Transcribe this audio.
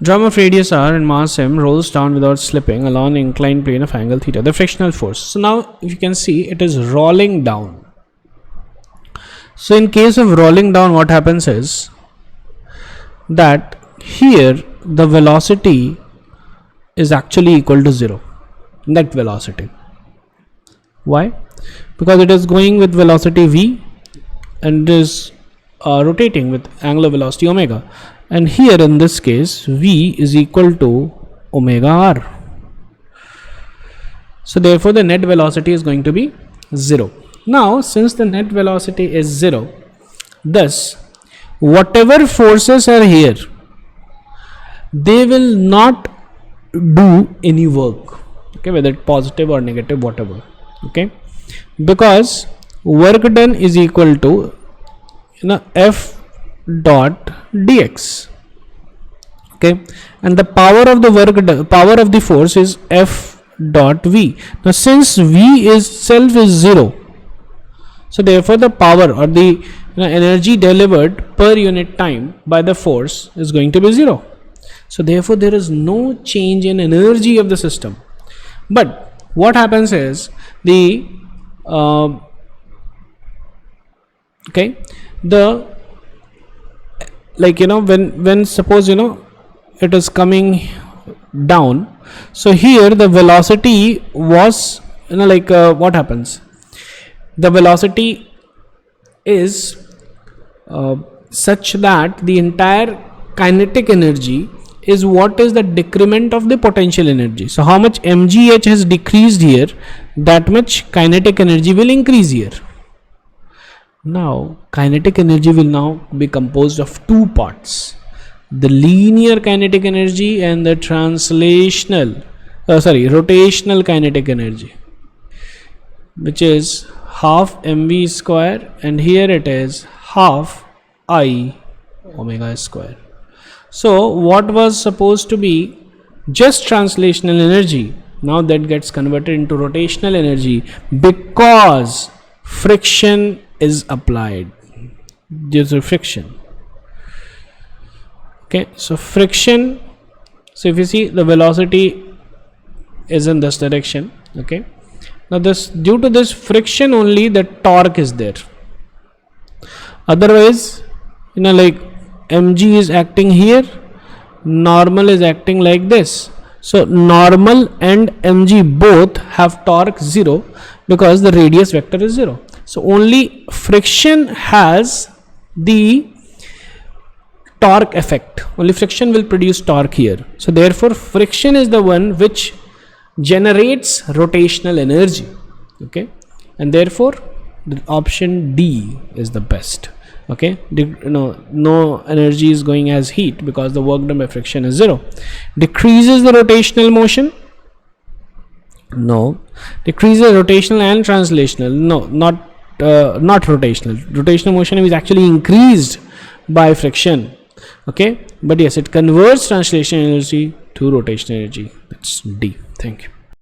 Drum of radius r and mass m rolls down without slipping along an inclined plane of angle theta, the frictional force. So now if you can see, it is rolling down. So in case of rolling down, what happens is that here the velocity is actually equal to 0, net velocity. Why? Because it is going with velocity v and it is rotating with angular velocity omega, and here in this case v is equal to omega r. So therefore the net velocity is going to be 0. Now since the net velocity is 0, thus whatever forces are here, they will not do any work, okay, whether it's positive or negative, whatever, okay, because work done is equal to f dot dx, okay, and the power of the work power of the force is f dot v. Now since v itself is 0, so therefore the power or the energy delivered per unit time by the force is going to be 0. So therefore there is no change in energy of the system. But what happens is the when suppose it is coming down, so here the velocity was what happens, the velocity is such that the entire kinetic energy is what is the decrement of the potential energy. So how much mgh has decreased here, that much kinetic energy will increase here. Now kinetic energy will now be composed of two parts, the linear kinetic energy and the rotational kinetic energy, which is half mv square, and here it is half I omega square. So what was supposed to be just translational energy, now that gets converted into rotational energy because friction is applied. There's a friction. Okay, so friction. So if you see, the velocity is in this direction. Okay, now this, due to this friction only, the torque is there. Otherwise, mg is acting here, normal is acting like this. So normal and mg both have torque 0 because the radius vector is 0. So only friction has the torque effect. Only friction will produce torque here. So therefore friction is the one which generates rotational energy. Okay, and therefore the option D is the best. Okay, no energy is going as heat because the work done by friction is 0. Decreases the rotational motion? No. Decreases rotational and translational? No, not rotational. Rotational motion is actually increased by friction. Okay, but yes, it converts translation energy to rotational energy. That's D. Thank you.